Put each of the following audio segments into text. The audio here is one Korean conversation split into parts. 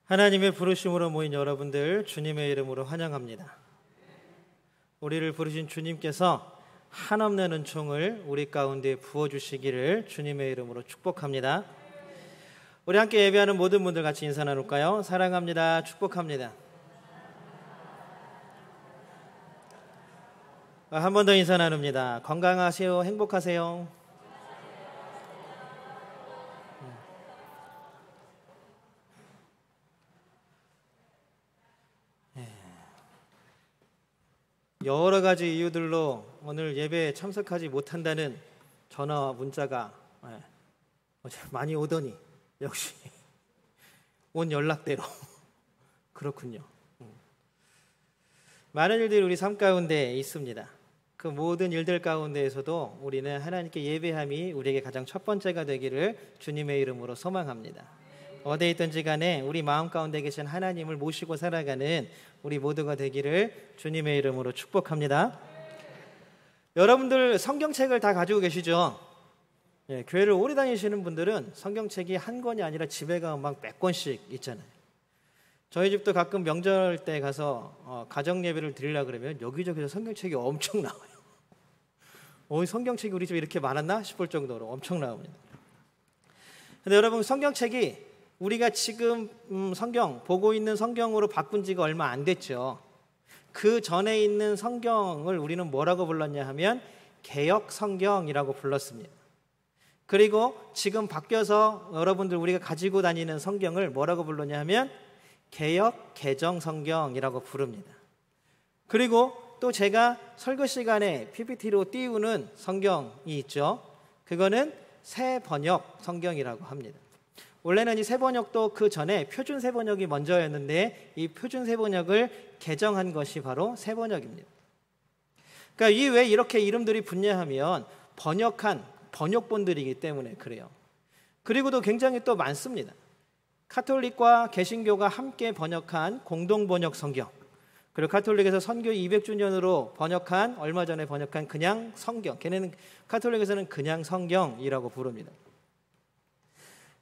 하나님의 부르심으로 모인 여러분들 주님의 이름으로 환영합니다. 우리를 부르신 주님께서 한없는 은총을 우리 가운데 부어주시기를 주님의 이름으로 축복합니다. 우리 함께 예배하는 모든 분들 같이 인사 나눌까요? 사랑합니다. 축복합니다. 한 번 더 인사 나눕니다. 건강하세요. 행복하세요. 여러 가지 이유들로 오늘 예배에 참석하지 못한다는 전화와 문자가 많이 오더니 역시 온 연락대로 그렇군요. 많은 일들이 우리 삶 가운데 있습니다. 그 모든 일들 가운데에서도 우리는 하나님께 예배함이 우리에게 가장 첫 번째가 되기를 주님의 이름으로 소망합니다. 어디에 있든지 간에 우리 마음 가운데 계신 하나님을 모시고 살아가는 우리 모두가 되기를 주님의 이름으로 축복합니다. 여러분들 성경책을 다 가지고 계시죠? 교회를 오래 다니시는 분들은 성경책이 한 권이 아니라 집에 가면 막 몇 권씩 있잖아요. 저희 집도 가끔 명절 때 가서 가정 예배를 드리려고 그러면 여기저기서 성경책이 엄청 나와요. 성경책이 우리 집에 이렇게 많았나 싶을 정도로 엄청 나옵니다. 근데 여러분, 성경책이 우리가 지금 성경 보고 있는 성경으로 바꾼 지가 얼마 안 됐죠. 그 전에 있는 성경을 우리는 뭐라고 불렀냐 하면 개역 성경이라고 불렀습니다. 그리고 지금 바뀌어서 여러분들 우리가 가지고 다니는 성경을 뭐라고 불렀냐 하면 개역 개정 성경이라고 부릅니다. 그리고 또 제가 설교 시간에 PPT로 띄우는 성경이 있죠. 그거는 새 번역 성경이라고 합니다. 원래는 이 새번역도 그 전에 표준 새번역이 먼저였는데 이 표준 새번역을 개정한 것이 바로 새번역입니다. 그러니까 이 왜 이렇게 이름들이 분야하면 번역한 번역본들이기 때문에 그래요. 그리고도 굉장히 또 많습니다. 카톨릭과 개신교가 함께 번역한 공동번역 성경, 그리고 카톨릭에서 선교 200주년으로 번역한 얼마 전에 번역한 그냥 성경, 걔네는 카톨릭에서는 그냥 성경이라고 부릅니다.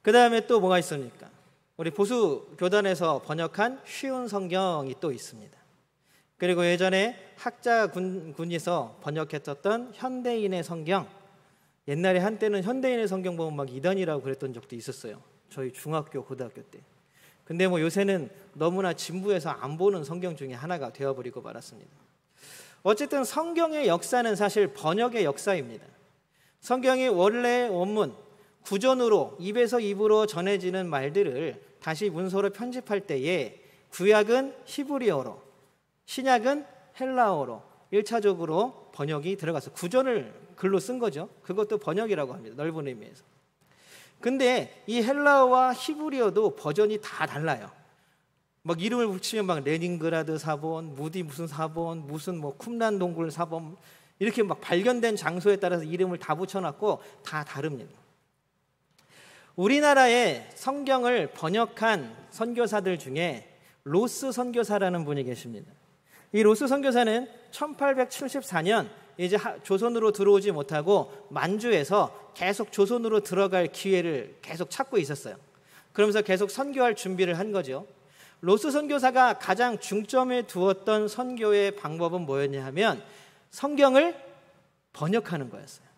그 다음에 또 뭐가 있습니까? 우리 보수 교단에서 번역한 쉬운 성경이 또 있습니다. 그리고 예전에 학자군에서 번역했었던 현대인의 성경, 옛날에 한때는 현대인의 성경 보면 막 이단이라고 그랬던 적도 있었어요. 저희 중학교, 고등학교 때. 근데 요새는 너무나 진부해서 안 보는 성경 중에 하나가 되어버리고 말았습니다. 어쨌든 성경의 역사는 사실 번역의 역사입니다. 성경이 원래 원문, 구전으로 입에서 입으로 전해지는 말들을 다시 문서로 편집할 때에 구약은 히브리어로, 신약은 헬라어로 1차적으로 번역이 들어가서 구전을 글로 쓴 거죠. 그것도 번역이라고 합니다. 넓은 의미에서. 근데 이 헬라어와 히브리어도 버전이 다 달라요. 막 이름을 붙이면 막 레닌그라드 사본, 무디 무슨 사본, 무슨 쿰란 동굴 사본, 이렇게 막 발견된 장소에 따라서 이름을 다 붙여놨고 다 다릅니다. 우리나라의 성경을 번역한 선교사들 중에 로스 선교사라는 분이 계십니다. 이 로스 선교사는 1874년 이제 조선으로 들어오지 못하고 만주에서 계속 조선으로 들어갈 기회를 계속 찾고 있었어요. 그러면서 계속 선교할 준비를 한 거죠. 로스 선교사가 가장 중점에 두었던 선교의 방법은 뭐였냐 하면 성경을 번역하는 거였어요.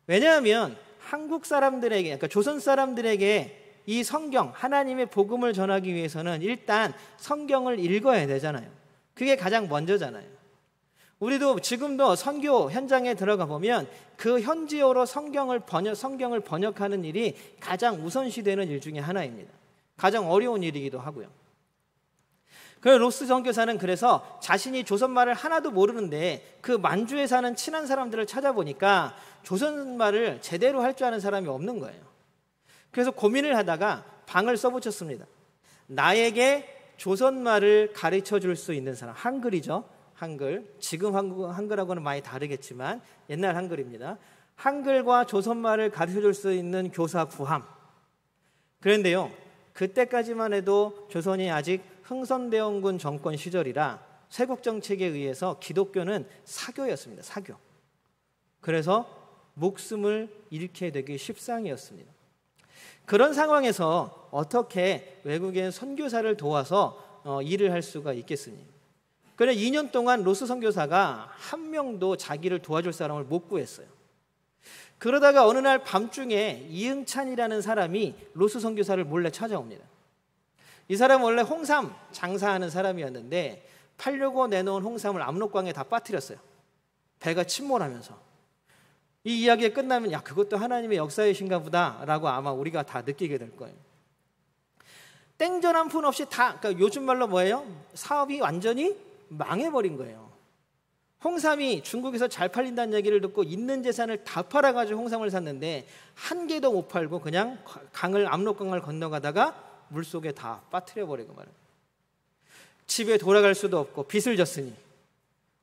왜냐하면 한국 사람들에게, 그러니까 조선 사람들에게 이 성경, 하나님의 복음을 전하기 위해서는 일단 성경을 읽어야 되잖아요. 그게 가장 먼저잖아요. 우리도 지금도 선교 현장에 들어가 보면 그 현지어로 성경을 번역하는 일이 가장 우선시되는 일 중에 하나입니다. 가장 어려운 일이기도 하고요. 그래서 로스 선교사는 그래서 자신이 조선말을 하나도 모르는데 그 만주에 사는 친한 사람들을 찾아보니까 조선말을 제대로 할 줄 아는 사람이 없는 거예요. 그래서 고민을 하다가 방을 써붙였습니다. 나에게 조선말을 가르쳐 줄 수 있는 사람, 한글이죠. 한글. 지금 한글하고는 많이 다르겠지만 옛날 한글입니다. 한글과 조선말을 가르쳐 줄 수 있는 교사 구함. 그런데요, 그때까지만 해도 조선이 아직 흥선대원군 정권 시절이라 쇄국정책에 의해서 기독교는 사교였습니다. 사교. 그래서 목숨을 잃게 되기 십상이었습니다. 그런 상황에서 어떻게 외국인 선교사를 도와서 일을 할 수가 있겠습니까? 그래 2년 동안 로스 선교사가 한 명도 자기를 도와줄 사람을 못 구했어요. 그러다가 어느 날 밤중에 이응찬이라는 사람이 로스 선교사를 몰래 찾아옵니다. 이 사람은 원래 홍삼 장사하는 사람이었는데 팔려고 내놓은 홍삼을 압록강에 다 빠뜨렸어요. 배가 침몰하면서. 이 이야기가 끝나면 야 그것도 하나님의 역사이신가 보다라고 아마 우리가 다 느끼게 될 거예요. 땡전 한 푼 없이 다, 그러니까 요즘 말로 뭐예요? 사업이 완전히 망해버린 거예요. 홍삼이 중국에서 잘 팔린다는 얘기를 듣고 있는 재산을 다 팔아가지고 홍삼을 샀는데 한 개도 못 팔고 그냥 압록강을 건너가다가 물속에 다 빠뜨려버리고 말이에요. 집에 돌아갈 수도 없고 빚을 졌으니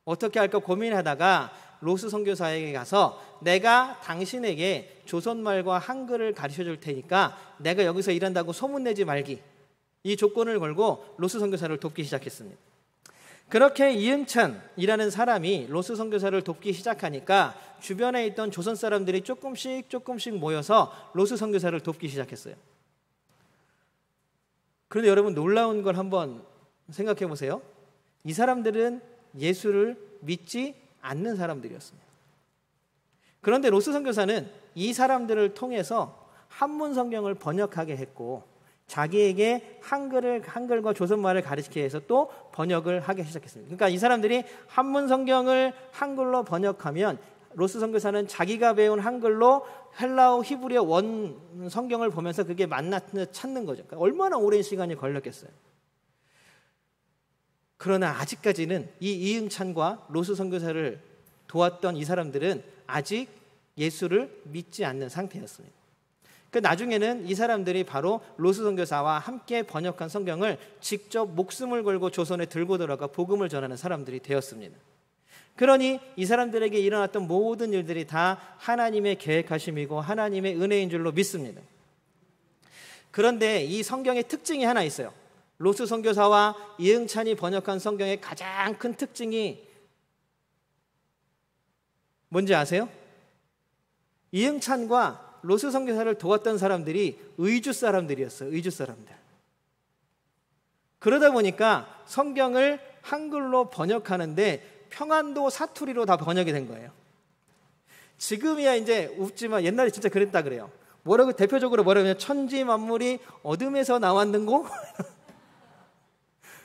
어떻게 할까 고민하다가 로스 선교사에게 가서 내가 당신에게 조선말과 한글을 가르쳐 줄 테니까 내가 여기서 일한다고 소문내지 말기, 이 조건을 걸고 로스 선교사를 돕기 시작했습니다. 그렇게 이응찬이라는 사람이 로스 선교사를 돕기 시작하니까 주변에 있던 조선 사람들이 조금씩 모여서 로스 선교사를 돕기 시작했어요. 그런데 여러분 놀라운 걸 한번 생각해 보세요. 이 사람들은 예수를 믿지 않는 사람들이었습니다. 그런데 로스 선교사는 이 사람들을 통해서 한문 성경을 번역하게 했고 자기에게 한글과 조선말을 가르치기 위해서 또 번역을 하기 시작했습니다. 그러니까 이 사람들이 한문 성경을 한글로 번역하면 로스 선교사는 자기가 배운 한글로 헬라어 히브리어 원 성경을 보면서 그게 맞나 찾는 거죠. 그러니까 얼마나 오랜 시간이 걸렸겠어요. 그러나 아직까지는 이 이응찬과 로스 선교사를 도왔던 이 사람들은 아직 예수를 믿지 않는 상태였습니다. 그 나중에는 이 사람들이 바로 로스 선교사와 함께 번역한 성경을 직접 목숨을 걸고 조선에 들고 들어가 복음을 전하는 사람들이 되었습니다. 그러니 이 사람들에게 일어났던 모든 일들이 다 하나님의 계획하심이고 하나님의 은혜인 줄로 믿습니다. 그런데 이 성경의 특징이 하나 있어요. 로스 선교사와 이응찬이 번역한 성경의 가장 큰 특징이 뭔지 아세요? 이응찬과 로스 선교사를 도왔던 사람들이 의주 사람들이었어요. 의주 사람들. 그러다 보니까 성경을 한글로 번역하는데 평안도 사투리로 다 번역이 된 거예요. 지금이야 이제 웃지만 옛날에 진짜 그랬다 그래요. 대표적으로 뭐라고 하냐면 천지 만물이 어둠에서 나왔는고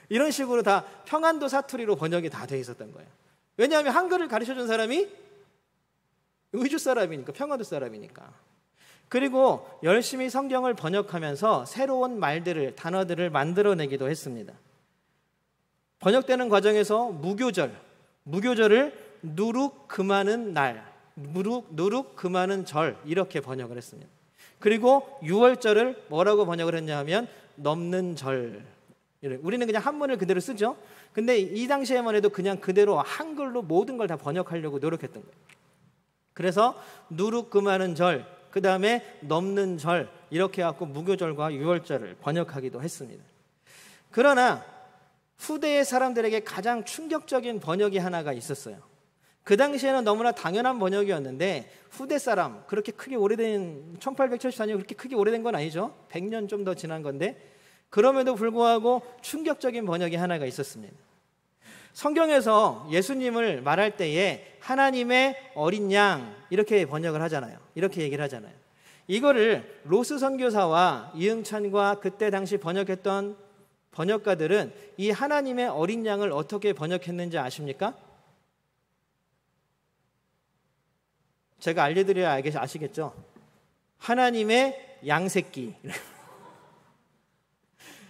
이런 식으로 다 평안도 사투리로 번역이 다 돼 있었던 거예요. 왜냐하면 한글을 가르쳐준 사람이 의주 사람이니까, 평안도 사람이니까. 그리고 열심히 성경을 번역하면서 새로운 말들을, 단어들을 만들어내기도 했습니다. 번역되는 과정에서 무교절을 누룩 금하는 날, 누룩 금하는 절 이렇게 번역을 했습니다. 그리고 유월절을 뭐라고 번역을 했냐 하면 넘는 절. 우리는 그냥 한문을 그대로 쓰죠. 근데 이 당시에만 해도 그냥 그대로 한글로 모든 걸 다 번역하려고 노력했던 거예요. 그래서 누룩 금하는 절, 그 다음에 넘는 절 이렇게 해갖고 무교절과 유월절을 번역하기도 했습니다. 그러나 후대의 사람들에게 가장 충격적인 번역이 하나가 있었어요. 그 당시에는 너무나 당연한 번역이었는데 후대 사람, 그렇게 크게 오래된 1874년이 그렇게 크게 오래된 건 아니죠. 100년 좀 더 지난 건데 그럼에도 불구하고 충격적인 번역이 하나가 있었습니다. 성경에서 예수님을 말할 때에 하나님의 어린 양 이렇게 번역을 하잖아요. 이렇게 얘기를 하잖아요. 이거를 로스 선교사와 이응찬과 그때 당시 번역했던 번역가들은 이 하나님의 어린 양을 어떻게 번역했는지 아십니까? 제가 알려드려야 아시겠죠? 하나님의 양새끼.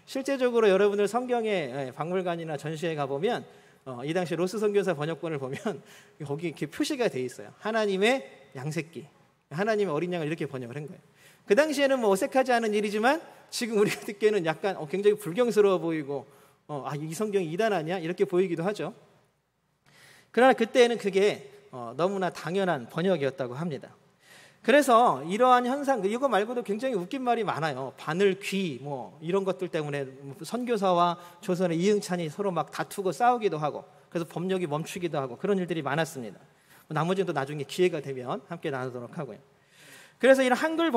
실제적으로 여러분들 성경의 박물관이나 전시회 가보면 이 당시 로스 선교사 번역본을 보면 거기 이렇게 표시가 돼 있어요. 하나님의 양새끼, 하나님의 어린 양을 이렇게 번역을 한 거예요. 그 당시에는 뭐 어색하지 않은 일이지만 지금 우리가 듣기에는 약간 굉장히 불경스러워 보이고 이 성경이 이단 아니야? 이렇게 보이기도 하죠. 그러나 그때는 그게 너무나 당연한 번역이었다고 합니다. 그래서 이러한 현상, 이거 말고도 굉장히 웃긴 말이 많아요. 바늘, 귀, 뭐 이런 것들 때문에 선교사와 조선의 이응찬이 서로 막 다투고 싸우기도 하고 그래서 법력이 멈추기도 하고 그런 일들이 많았습니다. 나머지는 또 나중에 기회가 되면 함께 나누도록 하고요. 그래서 이 한글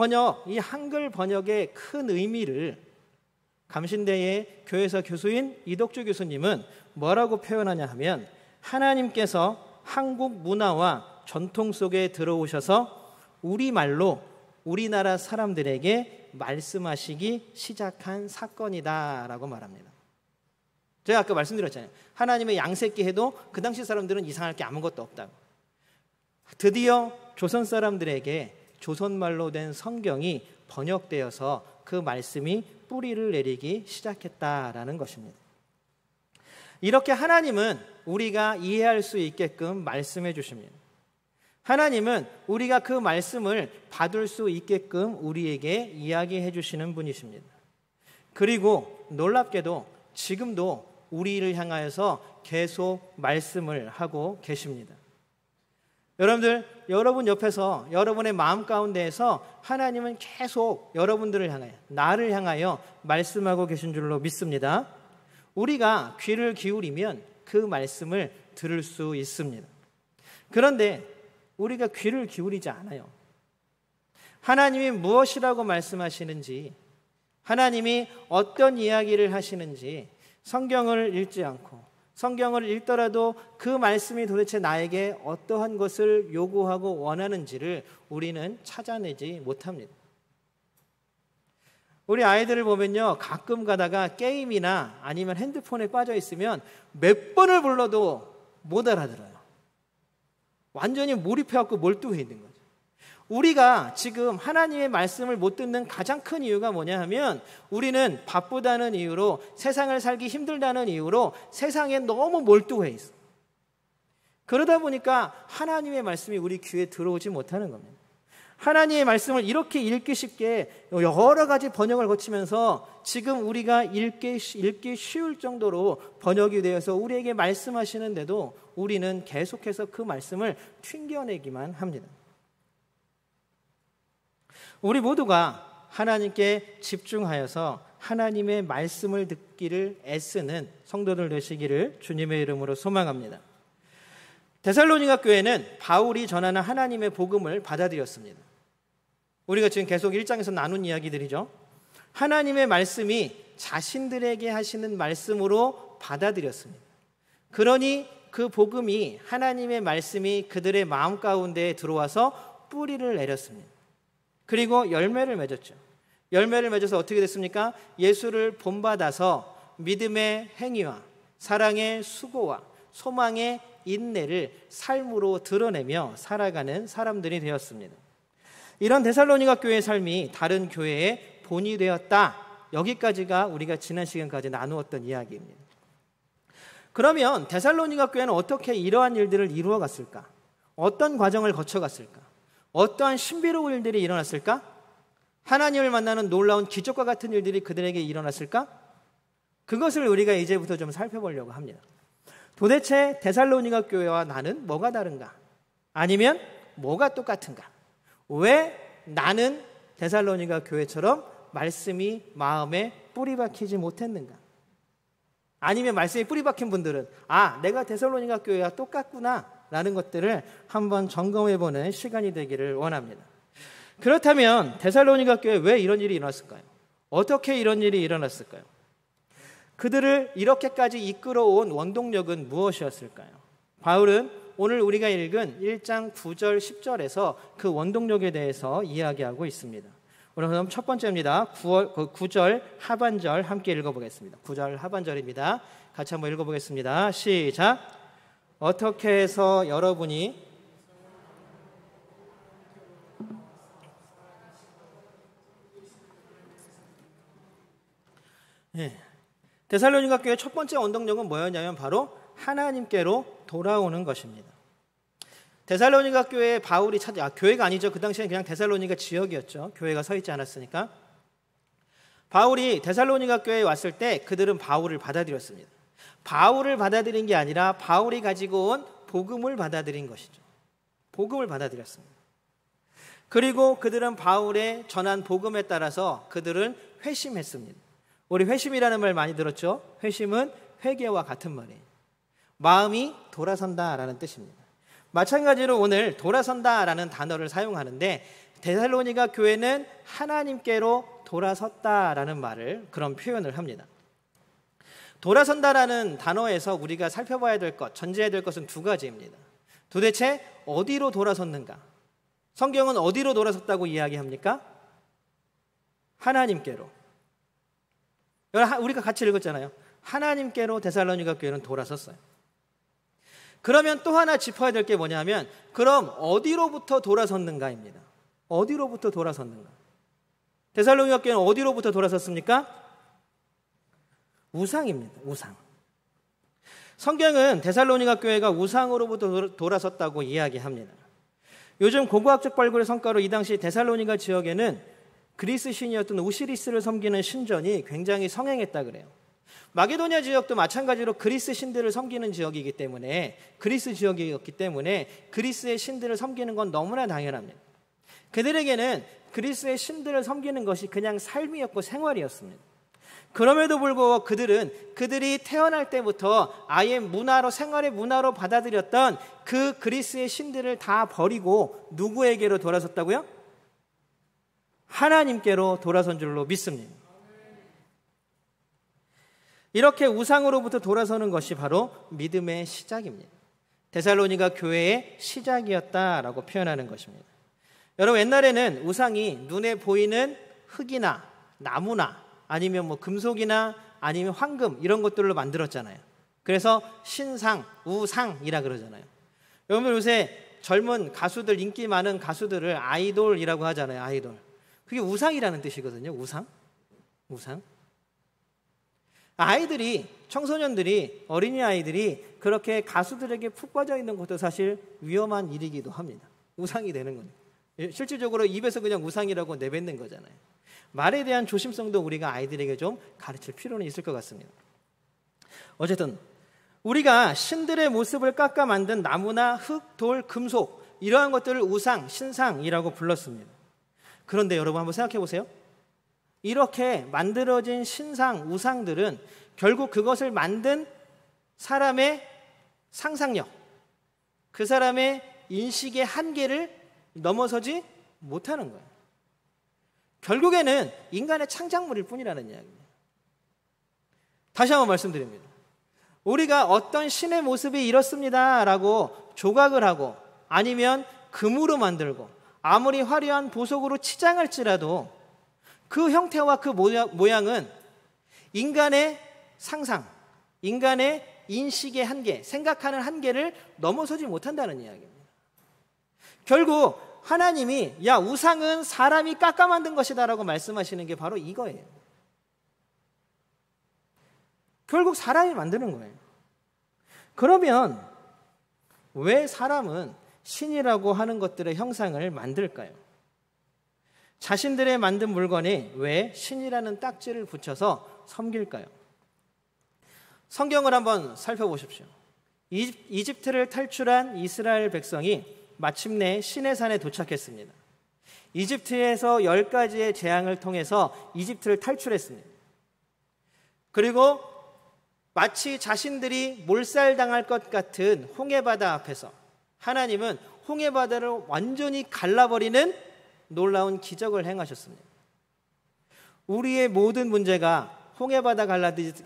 번역의 큰 의미를 감신대의 교회사 교수인 이덕주 교수님은 뭐라고 표현하냐 하면, 하나님께서 한국 문화와 전통 속에 들어오셔서 우리말로 우리나라 사람들에게 말씀하시기 시작한 사건이다라고 말합니다. 제가 아까 말씀드렸잖아요. 하나님의 양새끼 해도 그 당시 사람들은 이상할 게 아무것도 없다고. 드디어 조선 사람들에게 조선말로 된 성경이 번역되어서 그 말씀이 뿌리를 내리기 시작했다라는 것입니다. 이렇게 하나님은 우리가 이해할 수 있게끔 말씀해 주십니다. 하나님은 우리가 그 말씀을 받을 수 있게끔 우리에게 이야기해 주시는 분이십니다. 그리고 놀랍게도 지금도 우리를 향하여서 계속 말씀을 하고 계십니다. 여러분들, 여러분 옆에서 여러분의 마음 가운데에서 하나님은 계속 여러분들을 향하여, 나를 향하여 말씀하고 계신 줄로 믿습니다. 우리가 귀를 기울이면 그 말씀을 들을 수 있습니다. 그런데 우리가 귀를 기울이지 않아요. 하나님이 무엇이라고 말씀하시는지, 하나님이 어떤 이야기를 하시는지 성경을 읽지 않고, 성경을 읽더라도 그 말씀이 도대체 나에게 어떠한 것을 요구하고 원하는지를 우리는 찾아내지 못합니다. 우리 아이들을 보면요, 가끔 가다가 게임이나 아니면 핸드폰에 빠져 있으면 몇 번을 불러도 못 알아들어요. 완전히 몰입해갖고 몰두해 있는 거죠. 우리가 지금 하나님의 말씀을 못 듣는 가장 큰 이유가 뭐냐 하면, 우리는 바쁘다는 이유로, 세상을 살기 힘들다는 이유로 세상에 너무 몰두해 있어. 그러다 보니까 하나님의 말씀이 우리 귀에 들어오지 못하는 겁니다. 하나님의 말씀을 이렇게 읽기 쉽게 여러 가지 번역을 거치면서 지금 우리가 읽기 쉬울 정도로 번역이 되어서 우리에게 말씀하시는데도 우리는 계속해서 그 말씀을 튕겨내기만 합니다. 우리 모두가 하나님께 집중하여서 하나님의 말씀을 듣기를 애쓰는 성도들 되시기를 주님의 이름으로 소망합니다. 데살로니가 교회는 바울이 전하는 하나님의 복음을 받아들였습니다. 우리가 지금 계속 1장에서 나눈 이야기들이죠. 하나님의 말씀이 자신들에게 하시는 말씀으로 받아들였습니다. 그러니 그 복음이, 하나님의 말씀이 그들의 마음 가운데에 들어와서 뿌리를 내렸습니다. 그리고 열매를 맺었죠. 열매를 맺어서 어떻게 됐습니까? 예수를 본받아서 믿음의 행위와 사랑의 수고와 소망의 인내를 삶으로 드러내며 살아가는 사람들이 되었습니다. 이런 데살로니가 교회의 삶이 다른 교회의 본이 되었다. 여기까지가 우리가 지난 시간까지 나누었던 이야기입니다. 그러면 데살로니가 교회는 어떻게 이러한 일들을 이루어 갔을까? 어떤 과정을 거쳐갔을까? 어떠한 신비로운 일들이 일어났을까? 하나님을 만나는 놀라운 기적과 같은 일들이 그들에게 일어났을까? 그것을 우리가 이제부터 좀 살펴보려고 합니다. 도대체 데살로니가 교회와 나는 뭐가 다른가? 아니면 뭐가 똑같은가? 왜 나는 데살로니가 교회처럼 말씀이 마음에 뿌리 박히지 못했는가? 아니면 말씀이 뿌리 박힌 분들은 내가 데살로니가 교회와 똑같구나 라는 것들을 한번 점검해보는 시간이 되기를 원합니다. 그렇다면 데살로니가 교회에 왜 이런 일이 일어났을까요? 어떻게 이런 일이 일어났을까요? 그들을 이렇게까지 이끌어온 원동력은 무엇이었을까요? 바울은 오늘 우리가 읽은 1장 9절 10절에서 그 원동력에 대해서 이야기하고 있습니다. 오늘 그럼 첫 번째입니다. 9절 하반절 함께 읽어보겠습니다. 9절 하반절입니다. 같이 한번 읽어보겠습니다. 시작. 어떻게 해서 여러분이 데살로니가 교회의 첫 번째 원동력은 뭐였냐면 바로 하나님께로 돌아오는 것입니다. 데살로니가 교회에 바울이 교회가 아니죠. 그 당시에는 그냥 데살로니가 지역이었죠. 교회가 서 있지 않았으니까. 바울이 데살로니가 교회에 왔을 때 그들은 바울을 받아들였습니다. 바울을 받아들인 게 아니라 바울이 가지고 온 복음을 받아들인 것이죠. 복음을 받아들였습니다. 그리고 그들은 바울의 전한 복음에 따라서 그들은 회심했습니다. 우리 회심이라는 말 많이 들었죠? 회심은 회개와 같은 말이에요. 마음이 돌아선다라는 뜻입니다. 마찬가지로 오늘 돌아선다라는 단어를 사용하는데 데살로니가 교회는 하나님께로 돌아섰다라는 말을, 그런 표현을 합니다. 돌아선다라는 단어에서 우리가 살펴봐야 될 것, 전제해야 될 것은 두 가지입니다. 도대체 어디로 돌아섰는가? 성경은 어디로 돌아섰다고 이야기합니까? 하나님께로. 우리가 같이 읽었잖아요. 하나님께로 데살로니가 교회는 돌아섰어요. 그러면 또 하나 짚어야 될 게 뭐냐면, 그럼 어디로부터 돌아섰는가입니다. 어디로부터 돌아섰는가? 데살로니가 교회는 어디로부터 돌아섰습니까? 우상입니다. 우상. 성경은 데살로니가 교회가 우상으로부터 돌아섰다고 이야기합니다. 요즘 고고학적 발굴의 성과로 이 당시 데살로니가 지역에는 그리스 신이었던 오시리스를 섬기는 신전이 굉장히 성행했다 그래요. 마게도냐 지역도 마찬가지로 그리스 신들을 섬기는 지역이기 때문에, 그리스 지역이었기 때문에 그리스의 신들을 섬기는 건 너무나 당연합니다. 그들에게는 그리스의 신들을 섬기는 것이 그냥 삶이었고 생활이었습니다. 그럼에도 불구하고 그들이 태어날 때부터 아예 문화로, 생활의 문화로 받아들였던 그 그리스의 신들을 다 버리고 누구에게로 돌아섰다고요? 하나님께로 돌아선 줄로 믿습니다. 이렇게 우상으로부터 돌아서는 것이 바로 믿음의 시작입니다. 데살로니가 교회의 시작이었다라고 표현하는 것입니다. 여러분, 옛날에는 우상이 눈에 보이는 흙이나 나무나 아니면 금속이나 아니면 황금 이런 것들로 만들었잖아요. 그래서 신상, 우상이라 그러잖아요. 여러분, 요새 젊은 가수들, 인기 많은 가수들을 아이돌이라고 하잖아요. 아이돌. 그게 우상이라는 뜻이거든요. 우상. 아이들이, 청소년들이, 어린이 아이들이 그렇게 가수들에게 푹 빠져 있는 것도 사실 위험한 일이기도 합니다. 우상이 되는 거예요. 실질적으로 입에서 그냥 우상이라고 내뱉는 거잖아요. 말에 대한 조심성도 우리가 아이들에게 좀 가르칠 필요는 있을 것 같습니다. 어쨌든 우리가 신들의 모습을 깎아 만든 나무나 흙, 돌, 금속 이러한 것들을 우상, 신상이라고 불렀습니다. 그런데 여러분 한번 생각해 보세요. 이렇게 만들어진 신상, 우상들은 결국 그것을 만든 사람의 상상력, 그 사람의 인식의 한계를 넘어서지 못하는 거예요. 결국에는 인간의 창작물일 뿐이라는 이야기입니다. 다시 한번 말씀드립니다. 우리가 어떤 신의 모습이 이렇습니다라고 조각을 하고 아니면 금으로 만들고 아무리 화려한 보석으로 치장할지라도 그 형태와 그 모양은 인간의 상상, 인간의 인식의 한계, 생각하는 한계를 넘어서지 못한다는 이야기입니다. 결국 하나님이 우상은 사람이 깎아 만든 것이다 라고 말씀하시는 게 바로 이거예요. 결국 사람이 만드는 거예요. 그러면 왜 사람은 신이라고 하는 것들의 형상을 만들까요? 자신들의 만든 물건에 왜 신이라는 딱지를 붙여서 섬길까요? 성경을 한번 살펴보십시오. 이집트를 탈출한 이스라엘 백성이 마침내 시내산에 도착했습니다. 이집트에서 10가지의 재앙을 통해서 이집트를 탈출했습니다. 그리고 마치 자신들이 몰살당할 것 같은 홍해바다 앞에서 하나님은 홍해바다를 완전히 갈라버리는 놀라운 기적을 행하셨습니다. 우리의 모든 문제가 홍해바다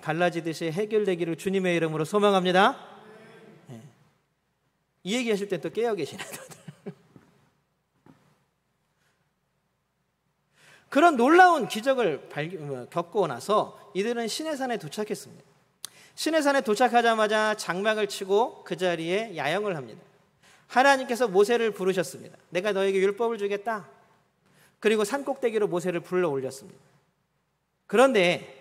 갈라지듯이 해결되기를 주님의 이름으로 소망합니다. 이 얘기하실 때 또 깨어 계시네. 그런 놀라운 기적을 겪고 나서 이들은 시내산에 도착했습니다. 시내산에 도착하자마자 장막을 치고 그 자리에 야영을 합니다. 하나님께서 모세를 부르셨습니다. 내가 너에게 율법을 주겠다. 그리고 산 꼭대기로 모세를 불러 올렸습니다. 그런데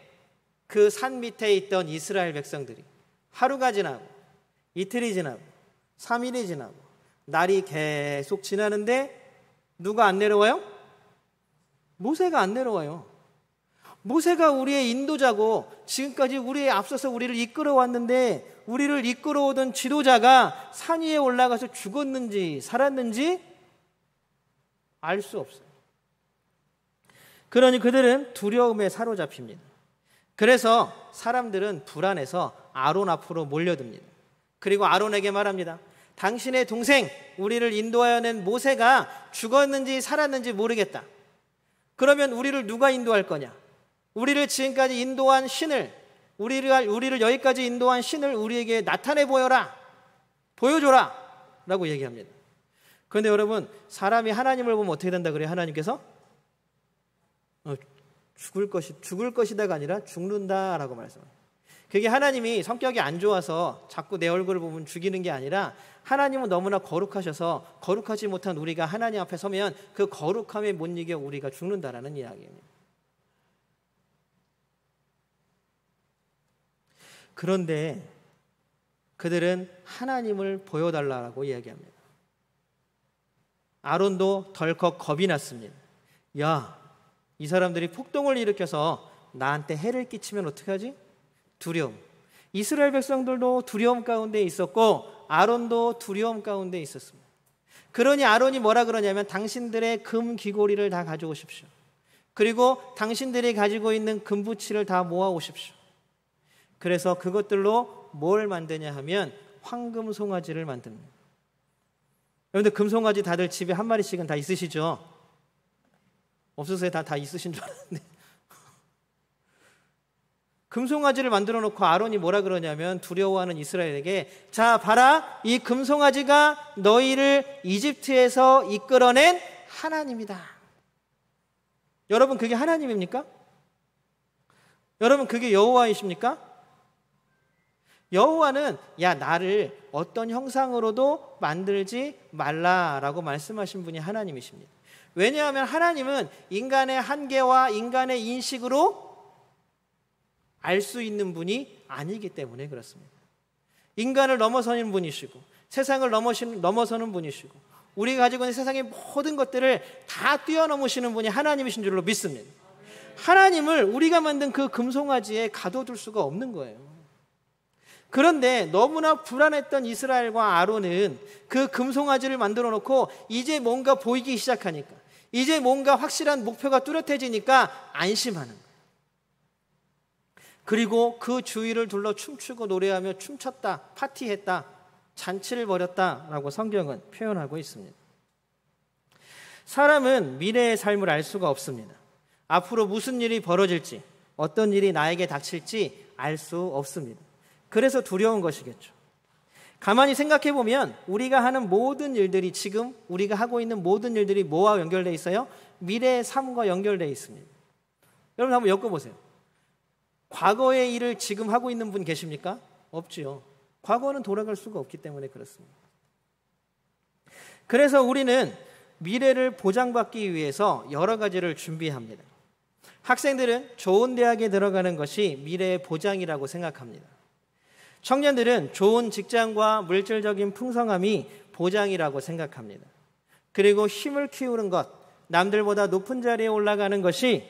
그 산 밑에 있던 이스라엘 백성들이 하루가 지나고 이틀이 지나고 3일이 지나고 날이 계속 지나는데 누가 안 내려와요? 모세가 안 내려와요. 모세가 우리의 인도자고 지금까지 우리에 앞서서 우리를 이끌어왔는데 우리를 이끌어오던 지도자가 산 위에 올라가서 죽었는지 살았는지 알 수 없어요. 그러니 그들은 두려움에 사로잡힙니다. 그래서 사람들은 불안해서 아론 앞으로 몰려듭니다. 그리고 아론에게 말합니다. 당신의 동생, 우리를 인도하여 낸 모세가 죽었는지 살았는지 모르겠다. 그러면 우리를 누가 인도할 거냐? 우리를 지금까지 인도한 신을, 우리를 여기까지 인도한 신을 우리에게 나타내 보여줘라 라고 얘기합니다. 그런데 여러분, 사람이 하나님을 보면 어떻게 된다 그래요? 하나님께서 죽을 것이다가 아니라 죽는다라고 말씀합니다. 그게 하나님이 성격이 안 좋아서 자꾸 내 얼굴을 보면 죽이는 게 아니라, 하나님은 너무나 거룩하셔서 거룩하지 못한 우리가 하나님 앞에 서면 그 거룩함에 못 이겨 우리가 죽는다라는 이야기입니다. 그런데 그들은 하나님을 보여달라고 이야기합니다. 아론도 덜컥 겁이 났습니다. 야, 이 사람들이 폭동을 일으켜서 나한테 해를 끼치면 어떡하지? 두려움. 이스라엘 백성들도 두려움 가운데 있었고 아론도 두려움 가운데 있었습니다. 그러니 아론이 뭐라 그러냐면, 당신들의 금 귀고리를 다 가져오십시오. 그리고 당신들이 가지고 있는 금부치를 다 모아오십시오. 그래서 그것들로 뭘 만드냐 하면 황금 송아지를 만듭니다. 여러분들 금송아지 다들 집에 한 마리씩은 다 있으시죠? 없으세요? 다 있으신 줄 알았는데. 금송아지를 만들어 놓고 아론이 뭐라 그러냐면, 두려워하는 이스라엘에게, 자 봐라, 이 금송아지가 너희를 이집트에서 이끌어낸 하나님이다. 여러분, 그게 하나님입니까? 여러분, 그게 여호와이십니까? 여호와는 야, 나를 어떤 형상으로도 만들지 말라라고 말씀하신 분이 하나님이십니다. 왜냐하면 하나님은 인간의 한계와 인간의 인식으로 알 수 있는 분이 아니기 때문에 그렇습니다. 인간을 넘어서는 분이시고 세상을 넘어서는 분이시고 우리가 가지고 있는 세상의 모든 것들을 다 뛰어넘으시는 분이 하나님이신 줄로 믿습니다. 하나님을 우리가 만든 그 금송아지에 가둬둘 수가 없는 거예요. 그런데 너무나 불안했던 이스라엘과 아론은 그 금송아지를 만들어 놓고 이제 뭔가 보이기 시작하니까, 이제 뭔가 확실한 목표가 뚜렷해지니까 안심하는 거예요. 그리고 그 주위를 둘러 춤추고 노래하며 춤췄다, 파티했다, 잔치를 벌였다라고 성경은 표현하고 있습니다. 사람은 미래의 삶을 알 수가 없습니다. 앞으로 무슨 일이 벌어질지, 어떤 일이 나에게 닥칠지 알 수 없습니다. 그래서 두려운 것이겠죠. 가만히 생각해 보면 우리가 하는 모든 일들이, 지금 우리가 하고 있는 모든 일들이 뭐와 연결되어 있어요? 미래의 삶과 연결되어 있습니다. 여러분 한번 엮어보세요. 과거의 일을 지금 하고 있는 분 계십니까? 없지요. 과거는 돌아갈 수가 없기 때문에 그렇습니다. 그래서 우리는 미래를 보장받기 위해서 여러 가지를 준비합니다. 학생들은 좋은 대학에 들어가는 것이 미래의 보장이라고 생각합니다. 청년들은 좋은 직장과 물질적인 풍성함이 보장이라고 생각합니다. 그리고 힘을 키우는 것, 남들보다 높은 자리에 올라가는 것이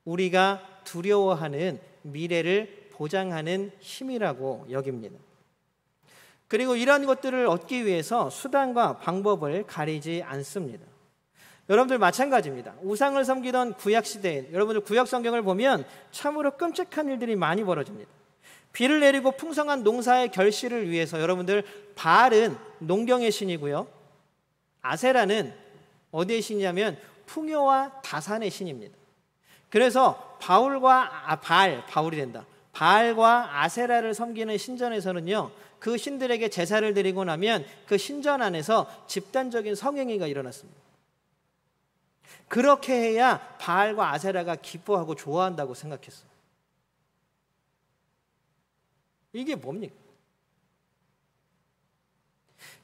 우리가 두려워하는 미래를 보장하는 힘이라고 여깁니다. 그리고 이러한 것들을 얻기 위해서 수단과 방법을 가리지 않습니다. 여러분들 마찬가지입니다. 우상을 섬기던 구약시대에 여러분들 구약 성경을 보면 참으로 끔찍한 일들이 많이 벌어집니다. 비를 내리고 풍성한 농사의 결실을 위해서 여러분들, 바알은 농경의 신이고요, 아세라는 어디의 신이냐면 풍요와 다산의 신입니다. 그래서 바알과 아세라를 섬기는 신전에서는요, 그 신들에게 제사를 드리고 나면 그 신전 안에서 집단적인 성행위가 일어났습니다. 그렇게 해야 바알과 아세라가 기뻐하고 좋아한다고 생각했어요. 이게 뭡니까?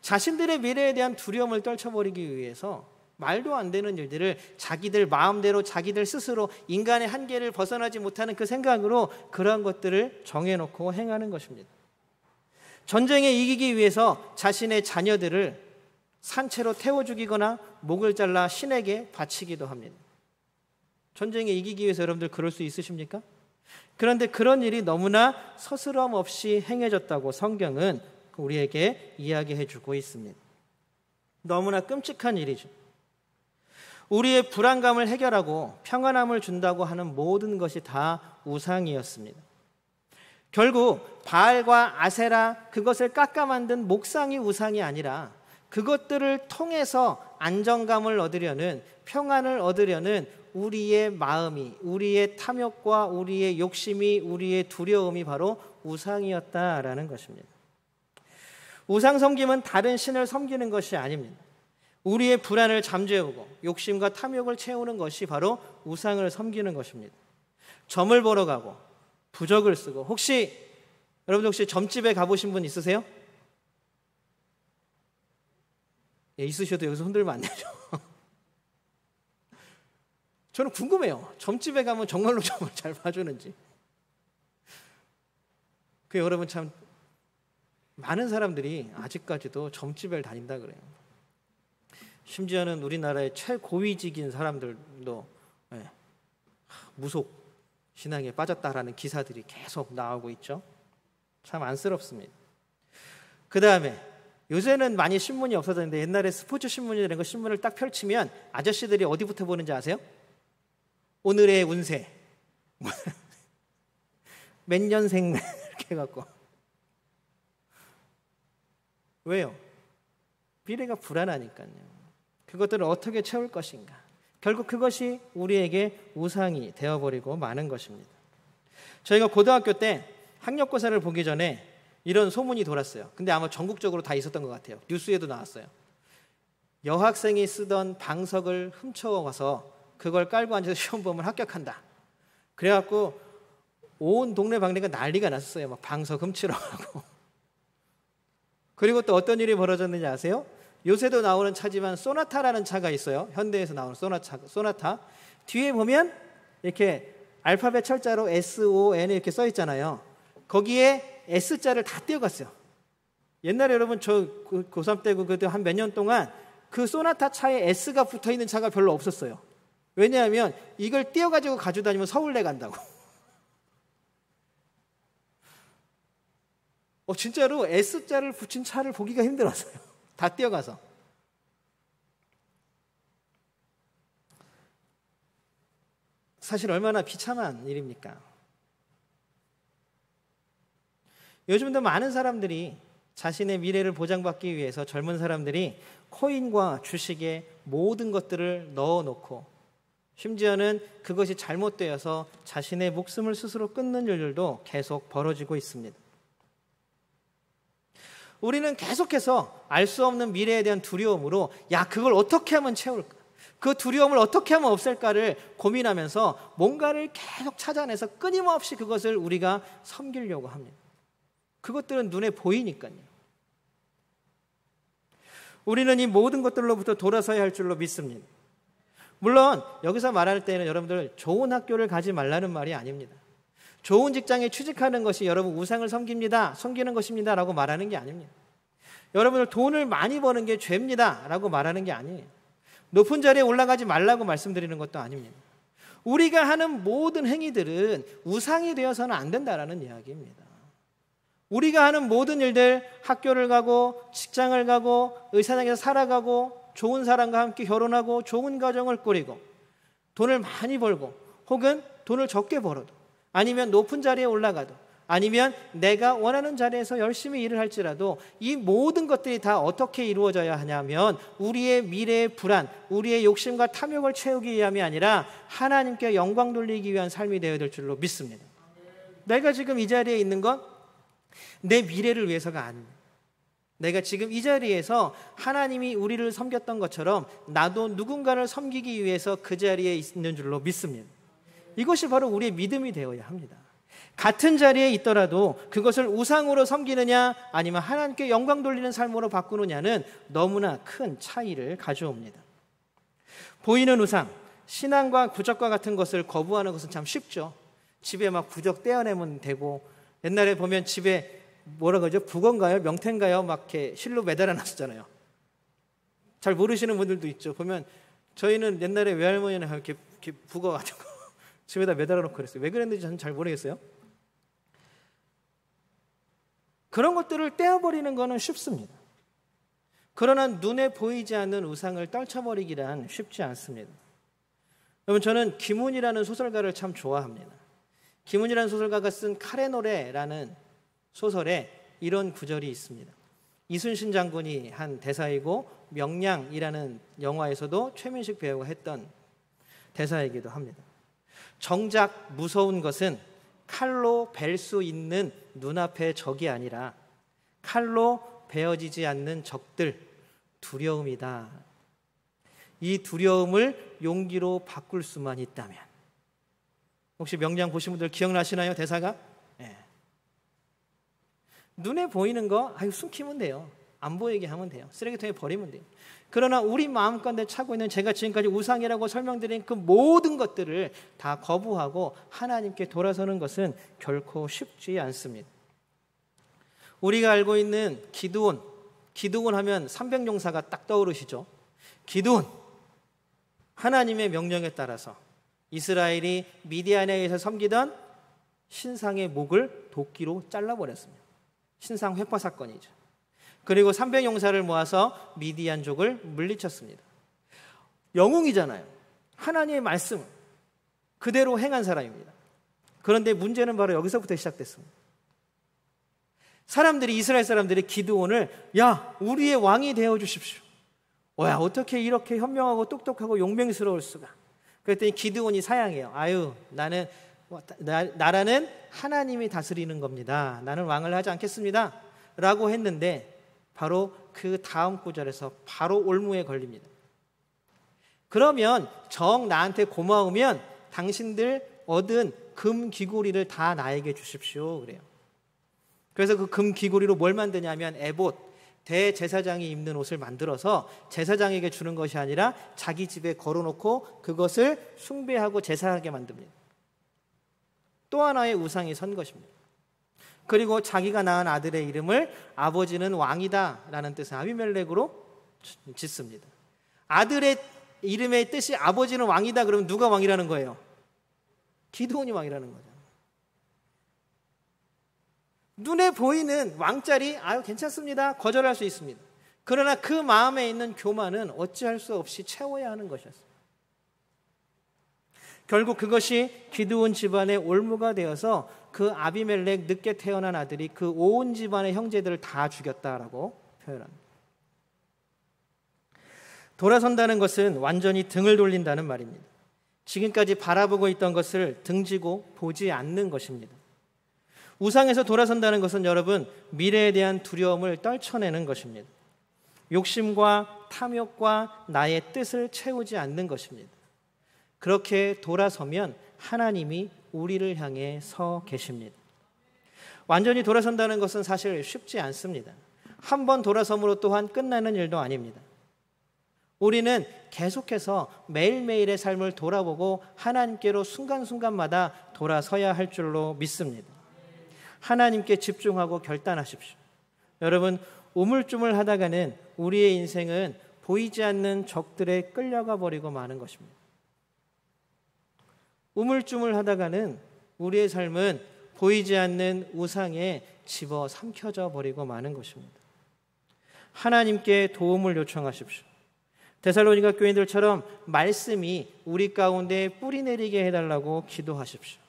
자신들의 미래에 대한 두려움을 떨쳐버리기 위해서 말도 안 되는 일들을 자기들 마음대로, 자기들 스스로 인간의 한계를 벗어나지 못하는 그 생각으로 그러한 것들을 정해놓고 행하는 것입니다. 전쟁에 이기기 위해서 자신의 자녀들을 산채로 태워 죽이거나 목을 잘라 신에게 바치기도 합니다. 전쟁에 이기기 위해서 여러분들 그럴 수 있으십니까? 그런데 그런 일이 너무나 서스럼 없이 행해졌다고 성경은 우리에게 이야기해주고 있습니다. 너무나 끔찍한 일이죠. 우리의 불안감을 해결하고 평안함을 준다고 하는 모든 것이 다 우상이었습니다. 결국 바알과 아세라 그것을 깎아 만든 목상이 우상이 아니라 그것들을 통해서 안정감을 얻으려는, 평안을 얻으려는 우리의 마음이, 우리의 탐욕과 우리의 욕심이, 우리의 두려움이 바로 우상이었다라는 것입니다. 우상 섬김은 다른 신을 섬기는 것이 아닙니다. 우리의 불안을 잠재우고 욕심과 탐욕을 채우는 것이 바로 우상을 섬기는 것입니다. 점을 보러 가고 부적을 쓰고, 여러분 혹시 점집에 가보신 분 있으세요? 예, 있으셔도 여기서 흔들면 안 되죠. 저는 궁금해요. 점집에 가면 정말로 점을 잘 봐주는지. 여러분 참 많은 사람들이 아직까지도 점집을 다닌다 그래요. 심지어는 우리나라의 최고위직인 사람들도 무속 신앙에 빠졌다라는 기사들이 계속 나오고 있죠. 참 안쓰럽습니다. 그 다음에 요새는 많이 신문이 없어졌는데 옛날에 스포츠 신문이라는 거 신문을 딱 펼치면 아저씨들이 어디부터 보는지 아세요? 오늘의 운세 몇 년생 이렇게 해갖고. 왜요? 미래가 불안하니까요. 그것들을 어떻게 채울 것인가. 결국 그것이 우리에게 우상이 되어버리고 마는 것입니다. 저희가 고등학교 때 학력고사를 보기 전에 이런 소문이 돌았어요. 근데 아마 전국적으로 다 있었던 것 같아요. 뉴스에도 나왔어요. 여학생이 쓰던 방석을 훔쳐와서 그걸 깔고 앉아서 시험 보면 합격한다. 그래갖고 온 동네 방네가 난리가 났었어요. 막 방석 훔치러 가고. 그리고 또 어떤 일이 벌어졌는지 아세요? 요새도 나오는 차지만 소나타라는 차가 있어요. 현대에서 나오는 소나타. 뒤에 보면 이렇게 알파벳 철자로 SON 이렇게 써 있잖아요. 거기에 S자를 다 떼어갔어요. 옛날에 여러분 저 고3 때고 그때 한 몇 년 동안 그 소나타 차에 S가 붙어있는 차가 별로 없었어요. 왜냐하면 이걸 떼어가지고 가지고 다니면 서울대 간다고. 진짜로 S자를 붙인 차를 보기가 힘들었어요. 다 떼어가서. 사실 얼마나 비참한 일입니까? 요즘도 많은 사람들이 자신의 미래를 보장받기 위해서 젊은 사람들이 코인과 주식에 모든 것들을 넣어놓고 심지어는 그것이 잘못되어서 자신의 목숨을 스스로 끊는 일들도 계속 벌어지고 있습니다. 우리는 계속해서 알 수 없는 미래에 대한 두려움으로 그걸 어떻게 하면 채울까? 그 두려움을 어떻게 하면 없앨까를 고민하면서 뭔가를 계속 찾아내서 끊임없이 그것을 우리가 섬기려고 합니다. 그것들은 눈에 보이니까요. 우리는 이 모든 것들로부터 돌아서야 할 줄로 믿습니다. 물론 여기서 말할 때는 여러분들 좋은 학교를 가지 말라는 말이 아닙니다. 좋은 직장에 취직하는 것이 여러분 우상을 섬기는 것입니다 라고 말하는 게 아닙니다. 여러분들 돈을 많이 버는 게 죄입니다 라고 말하는 게 아니에요. 높은 자리에 올라가지 말라고 말씀드리는 것도 아닙니다. 우리가 하는 모든 행위들은 우상이 되어서는 안 된다라는 이야기입니다. 우리가 하는 모든 일들, 학교를 가고 직장을 가고 의사당에서 살아가고 좋은 사람과 함께 결혼하고 좋은 가정을 꾸리고 돈을 많이 벌고 혹은 돈을 적게 벌어도 아니면 높은 자리에 올라가도 아니면 내가 원하는 자리에서 열심히 일을 할지라도 이 모든 것들이 다 어떻게 이루어져야 하냐면 우리의 미래의 불안, 우리의 욕심과 탐욕을 채우기 위함이 아니라 하나님께 영광 돌리기 위한 삶이 되어야 될 줄로 믿습니다. 내가 지금 이 자리에 있는 건 내 미래를 위해서가 아닙니다. 내가 지금 이 자리에서 하나님이 우리를 섬겼던 것처럼 나도 누군가를 섬기기 위해서 그 자리에 있는 줄로 믿습니다. 이것이 바로 우리의 믿음이 되어야 합니다. 같은 자리에 있더라도 그것을 우상으로 섬기느냐 아니면 하나님께 영광 돌리는 삶으로 바꾸느냐는 너무나 큰 차이를 가져옵니다. 보이는 우상, 신앙과 부적과 같은 것을 거부하는 것은 참 쉽죠. 집에 막 부적 떼어내면 되고 옛날에 보면 집에 뭐라 그러죠? 북어인가요? 명태인가요? 막 이렇게 실로 매달아 놨었잖아요. 잘 모르시는 분들도 있죠. 보면 저희는 옛날에 외할머니는 이렇게 북어 가지고 집에다 매달아 놓고 그랬어요. 왜 그랬는지 저는 잘 모르겠어요. 그런 것들을 떼어버리는 것은 쉽습니다. 그러나 눈에 보이지 않는 우상을 떨쳐버리기란 쉽지 않습니다. 여러분 저는 김훈이라는 소설가를 참 좋아합니다. 김은이라는 소설가가 쓴 칼의 노래라는 소설에 이런 구절이 있습니다. 이순신 장군이 한 대사이고 명량이라는 영화에서도 최민식 배우가 했던 대사이기도 합니다. 정작 무서운 것은 칼로 벨 수 있는 눈앞의 적이 아니라 칼로 베어지지 않는 적들, 두려움이다. 이 두려움을 용기로 바꿀 수만 있다면. 혹시 명량 보신 분들 기억나시나요? 대사가? 네. 눈에 보이는 거 숨기면 돼요. 안 보이게 하면 돼요. 쓰레기통에 버리면 돼요. 그러나 우리 마음가운데 차고 있는 제가 지금까지 우상이라고 설명드린 그 모든 것들을 다 거부하고 하나님께 돌아서는 것은 결코 쉽지 않습니다. 우리가 알고 있는 기드온 하면 300용사가 딱 떠오르시죠. 기드온, 하나님의 명령에 따라서 이스라엘이 미디안에 의해서 섬기던 신상의 목을 도끼로 잘라버렸습니다. 신상 회파 사건이죠. 그리고 300용사를 모아서 미디안족을 물리쳤습니다. 영웅이잖아요. 하나님의 말씀 그대로 행한 사람입니다. 그런데 문제는 바로 여기서부터 시작됐습니다. 이스라엘 사람들이 기드온을 야, 우리의 왕이 되어 주십시오. 야, 어떻게 이렇게 현명하고 똑똑하고 용맹스러울 수가. 그랬더니 기드온이 사양해요. 나라는 하나님이 다스리는 겁니다. 나는 왕을 하지 않겠습니다. 라고 했는데 바로 그 다음 구절에서 바로 올무에 걸립니다. 그러면 정 나한테 고마우면 당신들 얻은 금 귀고리를 다 나에게 주십시오. 그래요. 그래서 그 금 귀고리로 뭘 만드냐면 에봇, 대제사장이 입는 옷을 만들어서 제사장에게 주는 것이 아니라 자기 집에 걸어놓고 그것을 숭배하고 제사하게 만듭니다. 또 하나의 우상이 선 것입니다. 그리고 자기가 낳은 아들의 이름을 아버지는 왕이다 라는 뜻의 아비멜렉으로 짓습니다. 아들의 이름의 뜻이 아버지는 왕이다 그러면 누가 왕이라는 거예요? 기드온이 왕이라는 거죠. 눈에 보이는 왕자리 괜찮습니다. 거절할 수 있습니다. 그러나 그 마음에 있는 교만은 어찌할 수 없이 채워야 하는 것이었습니다. 결국 그것이 기드온 집안의 올무가 되어서 그 아비멜렉 늦게 태어난 아들이 그 온 집안의 형제들을 다 죽였다라고 표현합니다. 돌아선다는 것은 완전히 등을 돌린다는 말입니다. 지금까지 바라보고 있던 것을 등지고 보지 않는 것입니다. 우상에서 돌아선다는 것은 여러분 미래에 대한 두려움을 떨쳐내는 것입니다. 욕심과 탐욕과 나의 뜻을 채우지 않는 것입니다. 그렇게 돌아서면 하나님이 우리를 향해 서 계십니다. 완전히 돌아선다는 것은 사실 쉽지 않습니다. 한 번 돌아섬으로 또한 끝나는 일도 아닙니다. 우리는 계속해서 매일매일의 삶을 돌아보고 하나님께로 순간순간마다 돌아서야 할 줄로 믿습니다. 하나님께 집중하고 결단하십시오. 여러분, 우물쭈물 하다가는 우리의 인생은 보이지 않는 적들에 끌려가 버리고 마는 것입니다. 우물쭈물 하다가는 우리의 삶은 보이지 않는 우상에 집어삼켜져 버리고 마는 것입니다. 하나님께 도움을 요청하십시오. 데살로니가 교인들처럼 말씀이 우리 가운데 뿌리 내리게 해달라고 기도하십시오.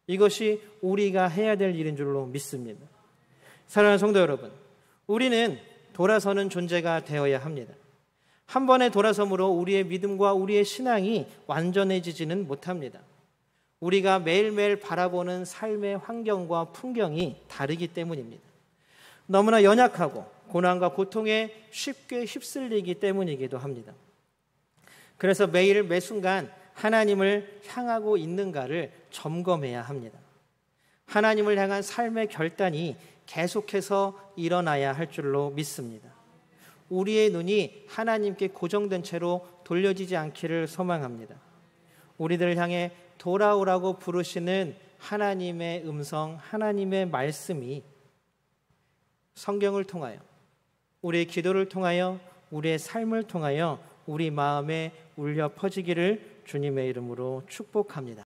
이것이 우리가 해야 될 일인 줄로 믿습니다. 사랑하는 성도 여러분, 우리는 돌아서는 존재가 되어야 합니다. 한 번의 돌아섬으로 우리의 믿음과 우리의 신앙이 완전해지지는 못합니다. 우리가 매일매일 바라보는 삶의 환경과 풍경이 다르기 때문입니다. 너무나 연약하고 고난과 고통에 쉽게 휩쓸리기 때문이기도 합니다. 그래서 매일 매순간 하나님을 향하고 있는가를 점검해야 합니다. 하나님을 향한 삶의 결단이 계속해서 일어나야 할 줄로 믿습니다. 우리의 눈이 하나님께 고정된 채로 돌려지지 않기를 소망합니다. 우리들을 향해 돌아오라고 부르시는 하나님의 음성, 하나님의 말씀이 성경을 통하여, 우리의 기도를 통하여, 우리의 삶을 통하여 우리 마음에 울려 퍼지기를 주님의 이름으로 축복합니다.